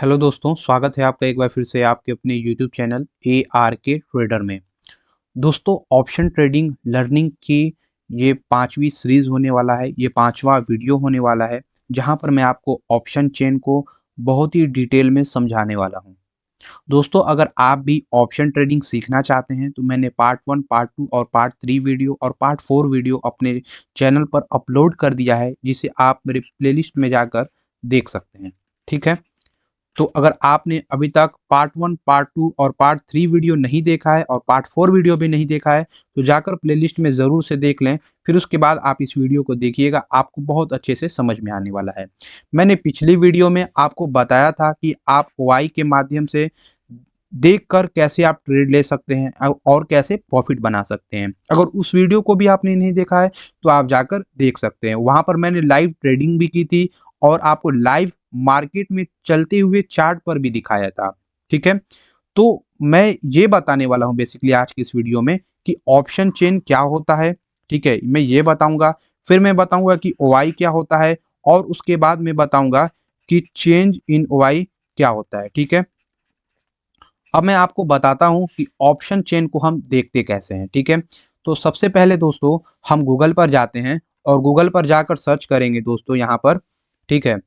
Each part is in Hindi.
हेलो दोस्तों, स्वागत है आपका एक बार फिर से आपके अपने यूट्यूब चैनल ARK ट्रेडर में। दोस्तों, ऑप्शन ट्रेडिंग लर्निंग की ये 5वीं सीरीज़ होने वाला है, ये 5वां वीडियो होने वाला है, जहां पर मैं आपको ऑप्शन चेन को बहुत ही डिटेल में समझाने वाला हूं। दोस्तों, अगर आप भी ऑप्शन ट्रेडिंग सीखना चाहते हैं तो मैंने पार्ट 1, पार्ट 2 और पार्ट 3 वीडियो और पार्ट 4 वीडियो अपने चैनल पर अपलोड कर दिया है, जिसे आप मेरे प्लेलिस्ट में जाकर देख सकते हैं। ठीक है? तो अगर आपने अभी तक पार्ट 1, पार्ट 2 और पार्ट 3 वीडियो नहीं देखा है और पार्ट 4 वीडियो भी नहीं देखा है, तो जाकर प्लेलिस्ट में ज़रूर से देख लें। फिर उसके बाद आप इस वीडियो को देखिएगा, आपको बहुत अच्छे से समझ में आने वाला है। मैंने पिछली वीडियो में आपको बताया था कि आप ओआई के माध्यम से देखकर कैसे आप ट्रेड ले सकते हैं और कैसे प्रॉफिट बना सकते हैं। अगर उस वीडियो को भी आपने नहीं देखा है, तो आप जाकर देख सकते हैं। वहाँ पर मैंने लाइव ट्रेडिंग भी की थी और आपको लाइव मार्केट में चलते हुए चार्ट पर भी दिखाया था। ठीक है? तो मैं ये बताने वाला हूँ बेसिकली आज की इस वीडियो में कि ऑप्शन चेन क्या होता है। ठीक है? मैं ये बताऊँगा, फिर मैं बताऊँगा कि ओआई क्या होता है और उसके बाद मैं बताऊँगा कि चेंज इन ओआई क्या होता है। ठीक है? अब मैं आपको बताता हूँ कि ऑप्शन चेन को हम देखते कैसे हैं। ठीक है? तो सबसे पहले दोस्तों हम गूगल पर जाते हैं और गूगल पर जाकर सर्च करेंगे दोस्तों यहाँ पर। ठीक है?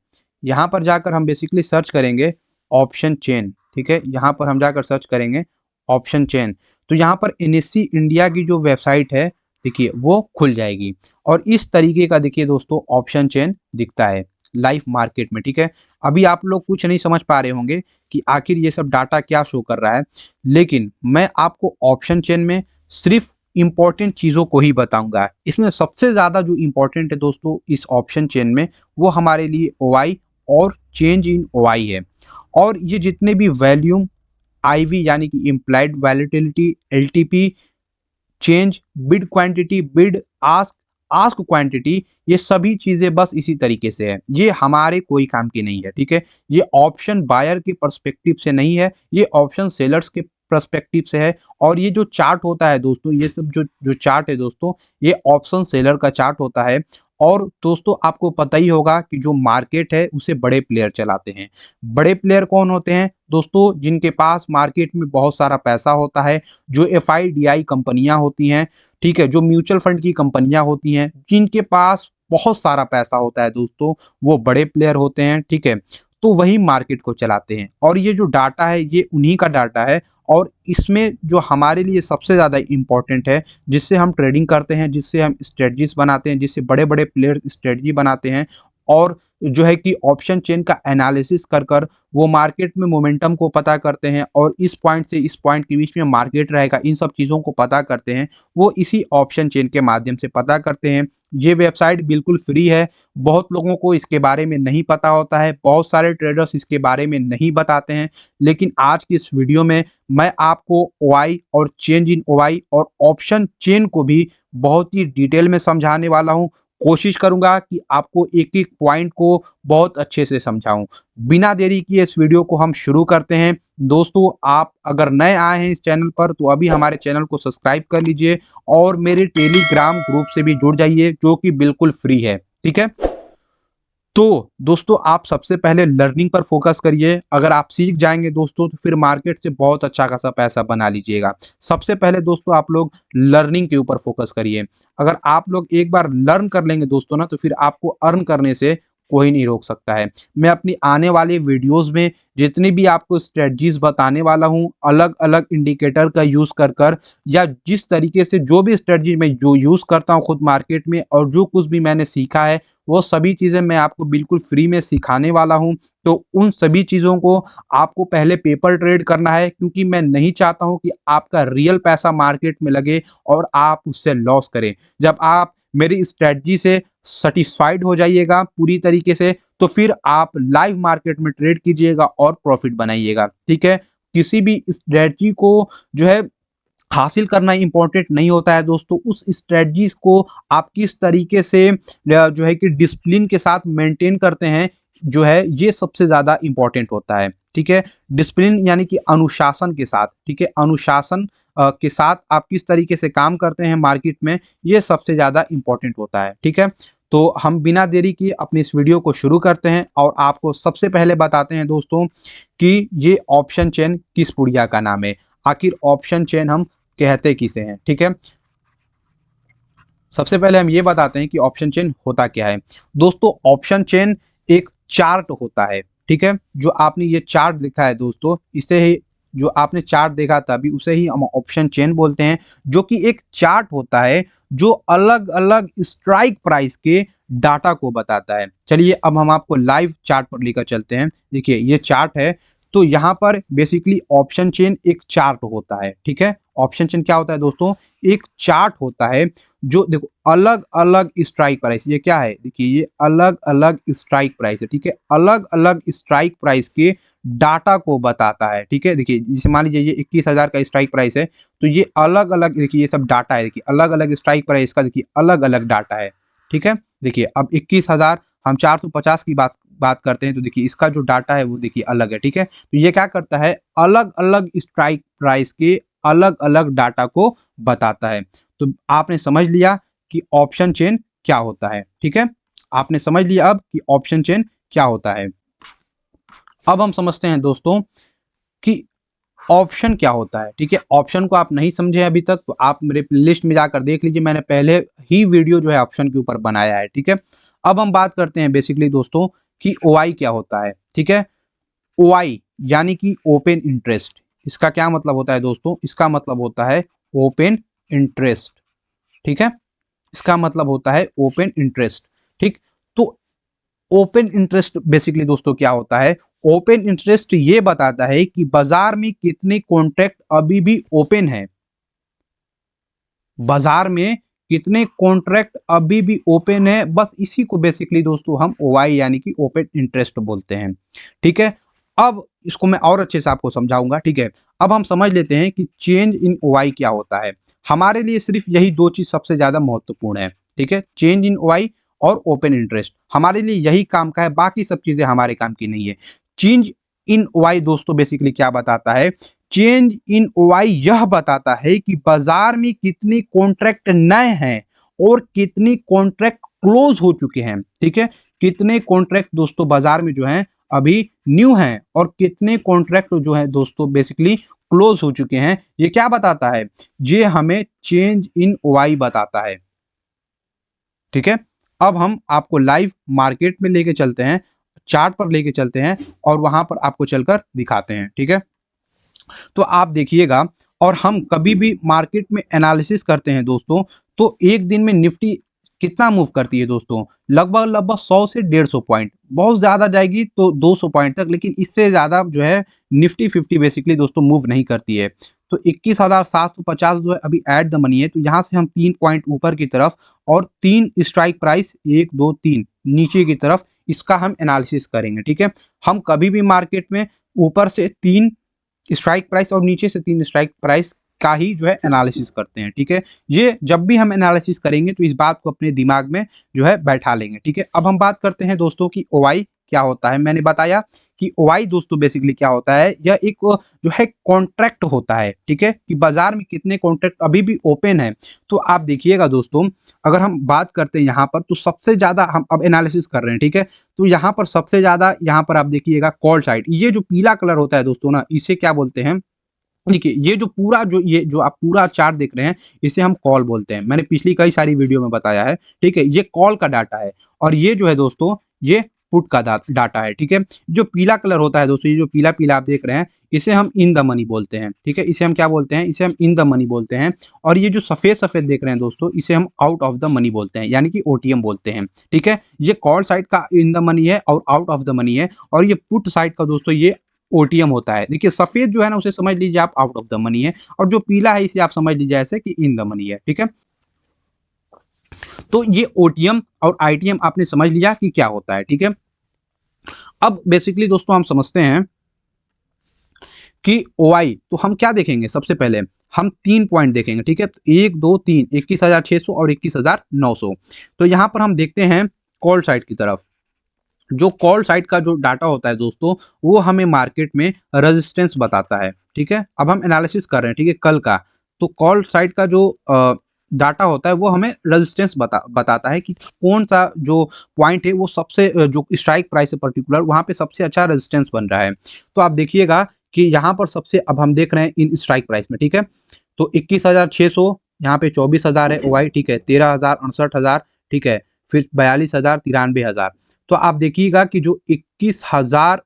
यहाँ पर जाकर हम बेसिकली सर्च करेंगे ऑप्शन चेन। ठीक है? यहाँ पर हम जाकर सर्च करेंगे ऑप्शन चेन। तो यहाँ पर एनएससी इंडिया की जो वेबसाइट है, देखिए वो खुल जाएगी और इस तरीके का देखिए दोस्तों ऑप्शन चेन दिखता है लाइव मार्केट में। ठीक है? अभी आप लोग कुछ नहीं समझ पा रहे होंगे कि आखिर ये सब डाटा क्या शो कर रहा है, लेकिन मैं आपको ऑप्शन चेन में सिर्फ इंपॉर्टेंट चीज़ों को ही बताऊंगा। इसमें सबसे ज़्यादा जो इंपॉर्टेंट है दोस्तों इस ऑप्शन चेन में, वो हमारे लिए ओआई और चेंज इन ओआई है। और ये जितने भी वैल्यूम, आईवी यानी कि implied validity, LTP, change, bid quantity, bid ask, ask quantity, ये सभी चीजें बस इसी तरीके से है। ये हमारे कोई काम की नहीं है। ठीक है? ये ऑप्शन बायर के पर्सपेक्टिव से नहीं है, ये ऑप्शन सेलर्स के पर्सपेक्टिव से है। और ये जो चार्ट होता है दोस्तों, ये सब जो जो चार्ट है दोस्तों, ये ऑप्शन सेलर का चार्ट होता है। और दोस्तों आपको पता ही होगा कि जो मार्केट है उसे बड़े प्लेयर चलाते हैं। बड़े प्लेयर कौन होते हैं दोस्तों? जिनके पास मार्केट में बहुत सारा पैसा होता है, जो एफआईडीआई कंपनियां होती हैं। ठीक है? जो म्यूचुअल फंड की कंपनियां होती हैं, जिनके पास बहुत सारा पैसा होता है दोस्तों, वो बड़े प्लेयर होते हैं। ठीक है? तो वही मार्केट को चलाते हैं और ये जो डाटा है ये उन्हीं का डाटा है। और इसमें जो हमारे लिए सबसे ज़्यादा इम्पोर्टेंट है, जिससे हम ट्रेडिंग करते हैं, जिससे हम स्ट्रेटजीज बनाते हैं, जिससे बड़े बड़े प्लेयर स्ट्रेटजी बनाते हैं, और जो है कि ऑप्शन चेन का एनालिसिस कर कर वो मार्केट में मोमेंटम को पता करते हैं और इस पॉइंट से इस पॉइंट के बीच में मार्केट रहेगा, इन सब चीज़ों को पता करते हैं। वो इसी ऑप्शन चेन के माध्यम से पता करते हैं। ये वेबसाइट बिल्कुल फ्री है। बहुत लोगों को इसके बारे में नहीं पता होता है, बहुत सारे ट्रेडर्स इसके बारे में नहीं बताते हैं। लेकिन आज की इस वीडियो में मैं आपको ओआई और चेंज इन ओआई और ऑप्शन चेन को भी बहुत ही डिटेल में समझाने वाला हूँ। कोशिश करूंगा कि आपको एक एक पॉइंट को बहुत अच्छे से समझाऊं। बिना देरी किए इस वीडियो को हम शुरू करते हैं। दोस्तों, आप अगर नए आए हैं इस चैनल पर तो अभी हमारे चैनल को सब्सक्राइब कर लीजिए और मेरे टेलीग्राम ग्रुप से भी जुड़ जाइए, जो कि बिल्कुल फ्री है। ठीक है? तो दोस्तों आप सबसे पहले लर्निंग पर फोकस करिए। अगर आप सीख जाएंगे दोस्तों तो फिर मार्केट से बहुत अच्छा खासा पैसा बना लीजिएगा। सबसे पहले दोस्तों आप लोग लर्निंग के ऊपर फोकस करिए। अगर आप लोग एक बार लर्न कर लेंगे दोस्तों ना, तो फिर आपको अर्न करने से कोई नहीं रोक सकता है। मैं अपनी आने वाले वीडियोस में जितनी भी आपको स्ट्रेटजीज बताने वाला हूं, अलग अलग इंडिकेटर का यूज कर कर, या जिस तरीके से जो भी स्ट्रेटजी मैं जो यूज करता हूं खुद मार्केट में, और जो कुछ भी मैंने सीखा है, वो सभी चीज़ें मैं आपको बिल्कुल फ्री में सिखाने वाला हूं। तो उन सभी चीज़ों को आपको पहले पेपर ट्रेड करना है, क्योंकि मैं नहीं चाहता हूं कि आपका रियल पैसा मार्केट में लगे और आप उससे लॉस करें। जब आप मेरी स्ट्रेटजी से सेटिस्फाइड हो जाइएगा पूरी तरीके से, तो फिर आप लाइव मार्केट में ट्रेड कीजिएगा और प्रॉफिट बनाइएगा। ठीक है? किसी भी स्ट्रेटजी को जो है हासिल करना इंपॉर्टेंट नहीं होता है दोस्तों, उस स्ट्रेटजीज को आप किस तरीके से जो है कि डिसिप्लिन के साथ मेंटेन करते हैं, जो है ये सबसे ज़्यादा इंपॉर्टेंट होता है। ठीक है। डिसिप्लिन यानी कि अनुशासन के साथ, ठीक है, अनुशासन के साथ आप किस तरीके से काम करते हैं मार्केट में, ये सबसे ज़्यादा इंपॉर्टेंट होता है, ठीक है। तो हम बिना देरी किए अपनी इस वीडियो को शुरू करते हैं और आपको सबसे पहले बताते हैं दोस्तों कि ये ऑप्शन चेन किस पुड़िया का नाम है, आखिर ऑप्शन चेन हम कहते किसे हैं, ठीक है। सबसे पहले हम ये बताते हैं कि ऑप्शन चेन होता क्या है। दोस्तों ऑप्शन चेन एक चार्ट होता है, ठीक है। जो आपने ये चार्ट देखा है दोस्तों, इसे ही जो आपने चार्ट देखा था अभी, उसे ही हम ऑप्शन चेन बोलते हैं, जो कि एक चार्ट होता है जो अलग अलग स्ट्राइक प्राइस के डाटा को बताता है। चलिए अब हम आपको लाइव चार्ट पर लेकर चलते हैं। देखिए ये चार्ट है, तो यहाँ पर बेसिकली ऑप्शन चेन एक चार्ट होता है, ठीक है। ऑप्शन चेन क्या होता है दोस्तों, एक चार्ट होता है जो देखो अलग अलग स्ट्राइक प्राइस, ये क्या है, देखिए ये अलग अलग स्ट्राइक प्राइस है, ठीक है, अलग अलग स्ट्राइक प्राइस के डाटा को बताता है, ठीक है। देखिए जैसे मान लीजिए ये 21,000 का स्ट्राइक प्राइस है, तो ये अलग अलग, देखिए ये सब डाटा है, देखिए अलग अलग स्ट्राइक प्राइस का, देखिए अलग अलग डाटा है, ठीक है। देखिए अब 21,000 हम 450 की बात करते हैं, तो देखिए इसका जो डाटा है वो देखिए अलग है, ठीक है। तो ये क्या करता है, अलग अलग स्ट्राइक प्राइस के अलग अलग डाटा को बताता है। तो आपने समझ लिया कि ऑप्शन चेन क्या होता है, ठीक है। आपने समझ लिया अब कि ऑप्शन चेन क्या होता है। अब हम समझते हैं दोस्तों कि ऑप्शन क्या होता है, ठीक है। ऑप्शन को आप नहीं समझे अभी तक तो आप मेरे प्लेलिस्ट में जाकर देख लीजिए, मैंने पहले ही वीडियो जो है ऑप्शन के ऊपर बनाया है, ठीक है। अब हम बात करते हैं बेसिकली दोस्तों कि ओआई क्या होता है, ठीक है। ओआई यानी कि ओपन इंटरेस्ट, इसका क्या मतलब होता है दोस्तों, इसका मतलब होता है ओपन इंटरेस्ट, ठीक है। इसका मतलब होता है ओपन इंटरेस्ट, ठीक। तो ओपन इंटरेस्ट बेसिकली दोस्तों क्या होता है, ओपन इंटरेस्ट ये बताता है कि बाजार में कितने कॉन्ट्रैक्ट अभी भी ओपन है, बाजार में कितने कॉन्ट्रैक्ट अभी भी ओपन है, बस इसी को बेसिकली दोस्तों हम ओआई यानी कि ओपन इंटरेस्ट बोलते हैं, ठीक है। अब इसको मैं और अच्छे से आपको समझाऊंगा, ठीक है। अब हम समझ लेते हैं कि चेंज इन ओआई क्या होता है। हमारे लिए सिर्फ यही दो चीज सबसे ज्यादा महत्वपूर्ण है, ठीक है, चेंज इन ओआई और ओपन इंटरेस्ट, हमारे लिए यही काम का है, बाकी सब चीजें हमारे काम की नहीं है। चेंज इन ओआई दोस्तों बेसिकली क्या बताता है, चेंज इन ओआई यह बताता है कि बाजार में कितने कॉन्ट्रैक्ट नए हैं और कितने कॉन्ट्रैक्ट क्लोज हो चुके हैं, ठीक है। कितने कॉन्ट्रैक्ट दोस्तों बाजार में जो हैं अभी न्यू हैं और कितने कॉन्ट्रैक्ट जो है दोस्तों बेसिकली क्लोज हो चुके हैं, ये क्या बताता है, ये हमें चेंज इन ओआई बताता है, ठीक है। अब हम आपको लाइव मार्केट में लेके चलते हैं, चार्ट पर लेके चलते हैं और वहां पर आपको चलकर दिखाते हैं, ठीक है। तो आप देखिएगा, और हम कभी भी मार्केट में एनालिसिस करते हैं दोस्तों, तो एक दिन में निफ्टी कितना मूव करती है दोस्तों, लगभग लगभग 100 से 150 पॉइंट, बहुत ज़्यादा जाएगी तो 200 पॉइंट तक, लेकिन इससे ज़्यादा जो है निफ्टी 50 बेसिकली दोस्तों मूव नहीं करती है। तो 21,750 जो है अभी एट द मनी है, तो यहाँ से हम 3 पॉइंट ऊपर की तरफ और 3 स्ट्राइक प्राइस 1 2 3 नीचे की तरफ, इसका हम एनालिसिस करेंगे, ठीक है। हम कभी भी मार्केट में ऊपर से 3 स्ट्राइक प्राइस और नीचे से 3 स्ट्राइक प्राइस का ही जो है एनालिसिस करते हैं, ठीक है। ये जब भी हम एनालिसिस करेंगे तो इस बात को अपने दिमाग में जो है बैठा लेंगे, ठीक है। अब हम बात करते हैं दोस्तों कि ओआई क्या होता है। मैंने बताया कि ओआई दोस्तों बेसिकली क्या होता है, यह एक जो है कॉन्ट्रैक्ट होता है, ठीक है, कि बाजार में कितने कॉन्ट्रैक्ट अभी भी ओपन है। तो आप देखिएगा दोस्तों, अगर हम बात करते हैं यहाँ पर, तो सबसे ज़्यादा हम अब एनालिसिस कर रहे हैं, ठीक है। तो यहाँ पर सबसे ज़्यादा, यहाँ पर आप देखिएगा कॉल साइड, ये जो पीला कलर होता है दोस्तों ना, इसे क्या बोलते हैं, देखिए ये जो पूरा जो ये जो आप पूरा चार्ट देख रहे हैं, इसे हम कॉल बोलते हैं, मैंने पिछली कई सारी वीडियो में बताया है, ठीक है। ये कॉल का डाटा है और ये जो है दोस्तों ये पुट का डाटा है, ठीक है। जो पीला कलर होता है दोस्तों, ये जो पीला पीला आप देख रहे हैं, इसे हम इन द मनी बोलते हैं, ठीक है। इसे हम क्या बोलते हैं, इसे हम इन द मनी बोलते हैं। और ये जो सफेद सफेद देख रहे हैं दोस्तों, इसे हम आउट ऑफ द मनी बोलते हैं, यानी कि ओटीएम बोलते हैं, ठीक है। ये कॉल साइड का इन द मनी है और आउट ऑफ द मनी है, और ये पुट साइड का दोस्तों ये ओटीएम होता है। देखिए सफेद जो है ना, उसे समझ लीजिए आप आउट ऑफ द मनी है, और जो पीला है इसे आप समझ लीजिए ऐसे कि इन द मनी है, ठीक है। तो ये ओटीएम और आईटीएम आपने समझ लिया कि क्या होता है, ठीक है। अब बेसिकली दोस्तों हम समझते हैं कि ओआई, तो हम क्या देखेंगे, सबसे पहले हम 3 पॉइंट देखेंगे, ठीक है। 1 2 3, 21,600 और 21,900। तो यहां पर हम देखते हैं कॉल साइड की तरफ, जो कॉल साइड का जो डाटा होता है दोस्तों, वो हमें मार्केट में रेजिस्टेंस बताता है। ठीक है, अब हम एनालिसिस कर रहे हैं, ठीक है, कल का। तो कॉल साइड का जो डाटा होता है वो हमें रेजिस्टेंस बताता है कि कौन सा जो पॉइंट है वो सबसे जो स्ट्राइक प्राइस है पर्टिकुलर, वहां पे सबसे अच्छा रेजिस्टेंस बन रहा है। तो आप देखिएगा कि यहाँ पर सबसे, अब हम देख रहे हैं इन स्ट्राइक प्राइस में, ठीक है, तो 21,600, यहाँ पे 24,000 है ओवाई, ठीक है, 13,000, 68,000, ठीक है, फिर 42,000, 93,000। तो आप देखिएगा कि जो 21,000,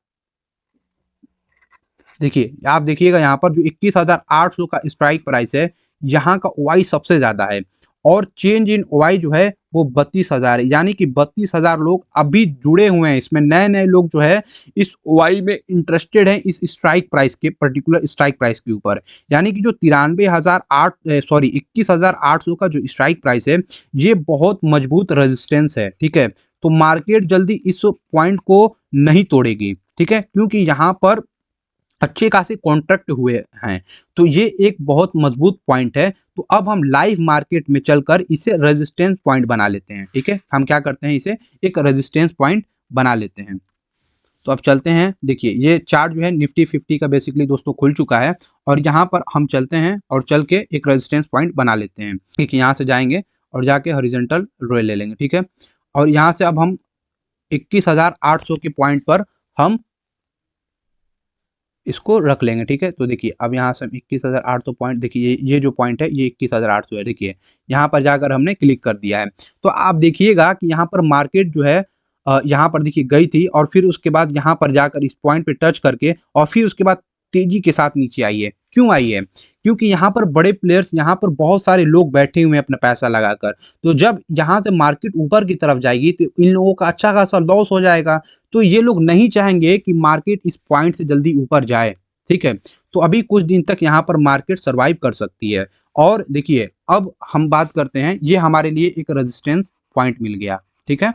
देखिए आप देखिएगा यहाँ पर जो 21,800 का स्ट्राइक प्राइस है, यहाँ का ओआई सबसे ज्यादा है, और चेंज इन ओआई जो है वो 32,000 है, यानी कि 32,000 लोग अभी जुड़े हुए हैं इसमें, नए नए लोग जो है इस ओआई में इंटरेस्टेड हैं, इस स्ट्राइक प्राइस के, पर्टिकुलर स्ट्राइक प्राइस के ऊपर। यानी कि जो 21,800 का जो स्ट्राइक प्राइस है, ये बहुत मजबूत रेजिस्टेंस है। ठीक है, तो मार्केट जल्दी इस पॉइंट को नहीं तोड़ेगी, ठीक है, क्योंकि यहाँ पर अच्छे खासे कॉन्ट्रैक्ट हुए हैं। तो ये एक बहुत मजबूत पॉइंट है। तो अब हम लाइव मार्केट में चलकर इसे रेजिस्टेंस पॉइंट बना लेते हैं। ठीक है, हम क्या करते हैं, इसे एक रेजिस्टेंस पॉइंट बना लेते हैं। तो अब चलते हैं, देखिए ये चार्ट जो है निफ्टी 50 का बेसिकली दोस्तों खुल चुका है, और यहाँ पर हम चलते हैं और चल के एक रेजिस्टेंस पॉइंट बना लेते हैं। ठीक है, यहाँ से जाएंगे और जाके हॉरिजॉन्टल रो ले लेंगे। ठीक है, और यहाँ से अब हम 21,800 के पॉइंट पर हम इसको रख लेंगे। ठीक है, तो देखिए अब यहाँ से हम 21,800 पॉइंट, देखिए ये जो पॉइंट है ये 21,800 है। देखिए यहाँ पर जाकर हमने क्लिक कर दिया है। तो आप देखिएगा कि यहाँ पर मार्केट जो है यहाँ पर देखिए गई थी, और फिर उसके बाद यहाँ पर जाकर इस पॉइंट पे टच करके और फिर उसके बाद तेजी के साथ नीचे आई है। क्यों आई है? क्योंकि यहाँ पर बड़े प्लेयर्स, यहाँ पर बहुत सारे लोग बैठे हुए हैं अपना पैसा लगाकर। तो जब यहाँ से मार्केट ऊपर की तरफ जाएगी तो इन लोगों का अच्छा खासा लॉस हो जाएगा। तो ये लोग नहीं चाहेंगे कि मार्केट इस पॉइंट से जल्दी ऊपर जाए। ठीक है, तो अभी कुछ दिन तक यहाँ पर मार्केट सरवाइव कर सकती है। और देखिए अब हम बात करते हैं, ये हमारे लिए एक रेजिस्टेंस पॉइंट मिल गया। ठीक है,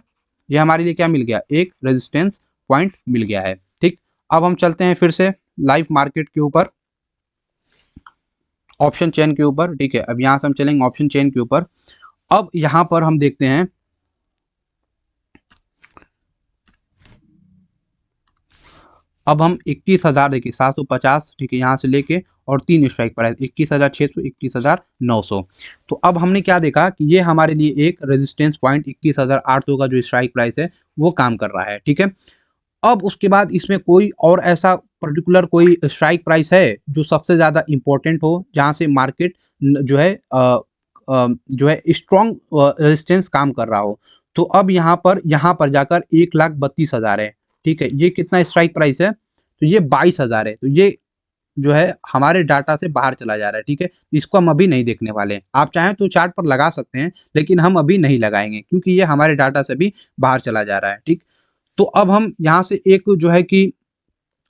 ये हमारे लिए क्या मिल गया, एक रेजिस्टेंस पॉइंट मिल गया है। ठीक, अब हम चलते हैं फिर से लाइव मार्केट के ऊपर, ऑप्शन चेन के ऊपर। ठीक है, अब यहाँ से हम चलेंगे ऑप्शन चेन के ऊपर। अब यहाँ पर हम देखते हैं, अब हम 21,000, देखिए 750, ठीक है, यहाँ से लेके और 3 स्ट्राइक प्राइस 21,600, 21,900। तो अब हमने क्या देखा कि ये हमारे लिए एक रेजिस्टेंस पॉइंट 21,800 का जो स्ट्राइक प्राइस है वो काम कर रहा है। ठीक है, अब उसके बाद इसमें कोई और ऐसा पर्टिकुलर कोई स्ट्राइक प्राइस है जो सबसे ज़्यादा इम्पोर्टेंट हो, जहाँ से मार्केट जो है स्ट्रॉन्ग रेजिस्टेंस काम कर रहा हो। तो अब यहाँ पर जाकर 1,32,000 है। ठीक है, ये कितना स्ट्राइक प्राइस है, तो ये 22,000 है। तो ये जो है हमारे डाटा से बाहर चला जा रहा है। ठीक है, इसको हम अभी नहीं देखने वाले हैं। आप चाहें तो चार्ट पर लगा सकते हैं, लेकिन हम अभी नहीं लगाएंगे क्योंकि ये हमारे डाटा से भी बाहर चला जा रहा है। ठीक, तो अब हम यहाँ से एक जो है कि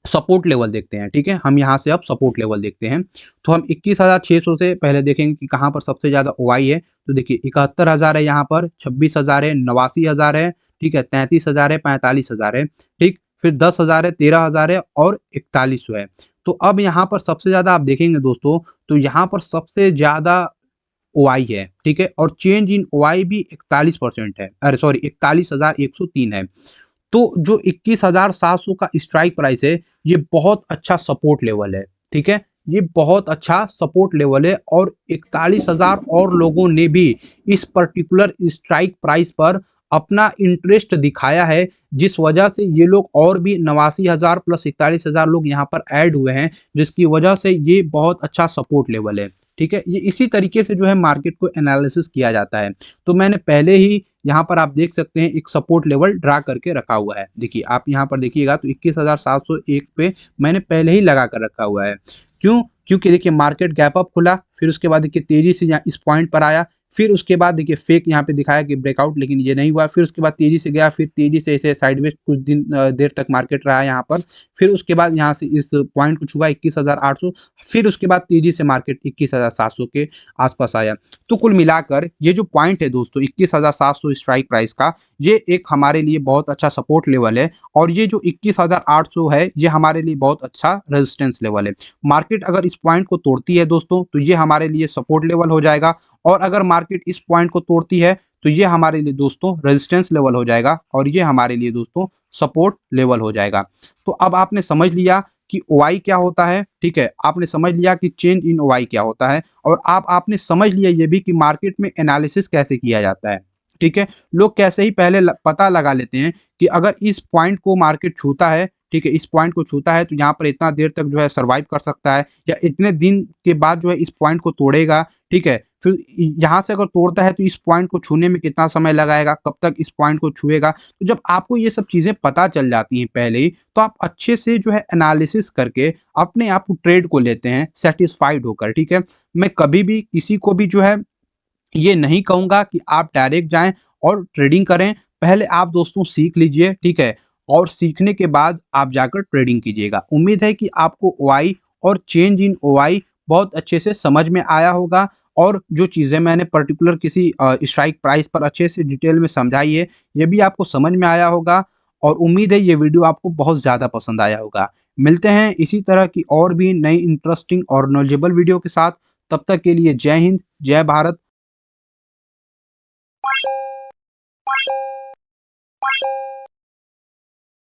सपोर्ट लेवल देखते हैं। ठीक है, हम यहाँ से अब सपोर्ट लेवल देखते हैं। तो हम 21,600 से पहले देखेंगे कि कहाँ पर सबसे ज़्यादा ओआई है। तो देखिए 71,000 है, यहाँ पर 26,000 है, 89,000 है, ठीक है, 33,000 है, 45,000 है, ठीक, फिर 10,000 है, 13,000 है और 4100 है। तो अब यहाँ पर सबसे ज़्यादा आप देखेंगे दोस्तों, तो यहाँ पर सबसे ज़्यादा ओआई है। ठीक है, और चेंज इन ओआई भी 41% है, अरे सॉरी 41,103 है। तो जो 21,700 का स्ट्राइक प्राइस है, ये बहुत अच्छा सपोर्ट लेवल है। ठीक है, ये बहुत अच्छा सपोर्ट लेवल है, और 41,000 और लोगों ने भी इस पर्टिकुलर स्ट्राइक प्राइस पर अपना इंटरेस्ट दिखाया है, जिस वजह से ये लोग और भी 89,000 प्लस 41,000 लोग यहाँ पर ऐड हुए हैं, जिसकी वजह से ये बहुत अच्छा सपोर्ट लेवल है। ठीक है, ये इसी तरीके से जो है मार्केट को एनालिसिस किया जाता है। तो मैंने पहले ही यहाँ पर आप देख सकते हैं एक सपोर्ट लेवल ड्रा करके रखा हुआ है। देखिए आप यहाँ पर देखिएगा तो 21,701 पे मैंने पहले ही लगा कर रखा हुआ है। क्यों? क्योंकि देखिए मार्केट गैप अप खुला, फिर उसके बाद देखिए तेजी से यहाँ इस पॉइंट पर आया, फिर उसके बाद देखिए फेक यहाँ पे दिखाया कि ब्रेकआउट, लेकिन ये नहीं हुआ। फिर उसके बाद तेजी से गया, फिर तेजी से ऐसे साइडवेज कुछ दिन देर तक मार्केट रहा यहाँ पर। फिर उसके बाद यहाँ से इस पॉइंट को छुआ 21,800, फिर उसके बाद तेजी से मार्केट 21,700 के आसपास आया। तो कुल मिलाकर ये जो पॉइंट है दोस्तों 21,700 स्ट्राइक प्राइस का, ये एक हमारे लिए बहुत अच्छा सपोर्ट लेवल है, और ये जो 21,800 है ये हमारे लिए बहुत अच्छा रेजिस्टेंस लेवल है। मार्केट अगर इस पॉइंट को तोड़ती है दोस्तों, तो ये हमारे लिए सपोर्ट लेवल हो जाएगा, और अगर मार्केट इस पॉइंट को तोड़ती है तो ये हमारे लिए दोस्तों रेजिस्टेंस लेवल हो जाएगा और ये हमारे लिए दोस्तों सपोर्ट लेवल हो जाएगा। तो अब आपने समझ लिया कि ओआई क्या होता है, ठीक है, आपने समझ लिया कि चेंज इन ओआई क्या होता है, और आपने समझ लिया ये भी कि मार्केट में एनालिसिस कैसे किया जाता है, ठीक है। लोग कैसे ही पहले पता लगा लेते हैं कि अगर इस पॉइंट को मार्केट छूता है, ठीक है, इस पॉइंट को छूता है तो यहाँ पर इतना देर तक जो है सर्वाइव कर सकता है, या इतने दिन के बाद जो है इस पॉइंट को तोड़ेगा, ठीक है। फिर यहाँ से अगर तोड़ता है तो इस पॉइंट को छूने में कितना समय लगाएगा, कब तक इस पॉइंट को छुएगा। तो जब आपको ये सब चीज़ें पता चल जाती हैं पहले ही, तो आप अच्छे से जो है एनालिसिस करके अपने आप ट्रेड को लेते हैं सेटिस्फाइड होकर, ठीक है। मैं कभी भी किसी को भी जो है ये नहीं कहूँगा कि आप डायरेक्ट जाएँ और ट्रेडिंग करें। पहले आप दोस्तों सीख लीजिए, ठीक है? और सीखने के बाद आप जाकर ट्रेडिंग कीजिएगा। उम्मीद है कि आपको ओआई और चेंज इन ओआई बहुत अच्छे से समझ में आया होगा, और जो चीज़ें मैंने पर्टिकुलर किसी स्ट्राइक प्राइस पर अच्छे से डिटेल में समझाई है, ये भी आपको समझ में आया होगा, और उम्मीद है ये वीडियो आपको बहुत ज़्यादा पसंद आया होगा। मिलते हैं इसी तरह की और भी नई इंटरेस्टिंग और नॉलेजेबल वीडियो के साथ। तब तक के लिए जय हिंद, जय भारत।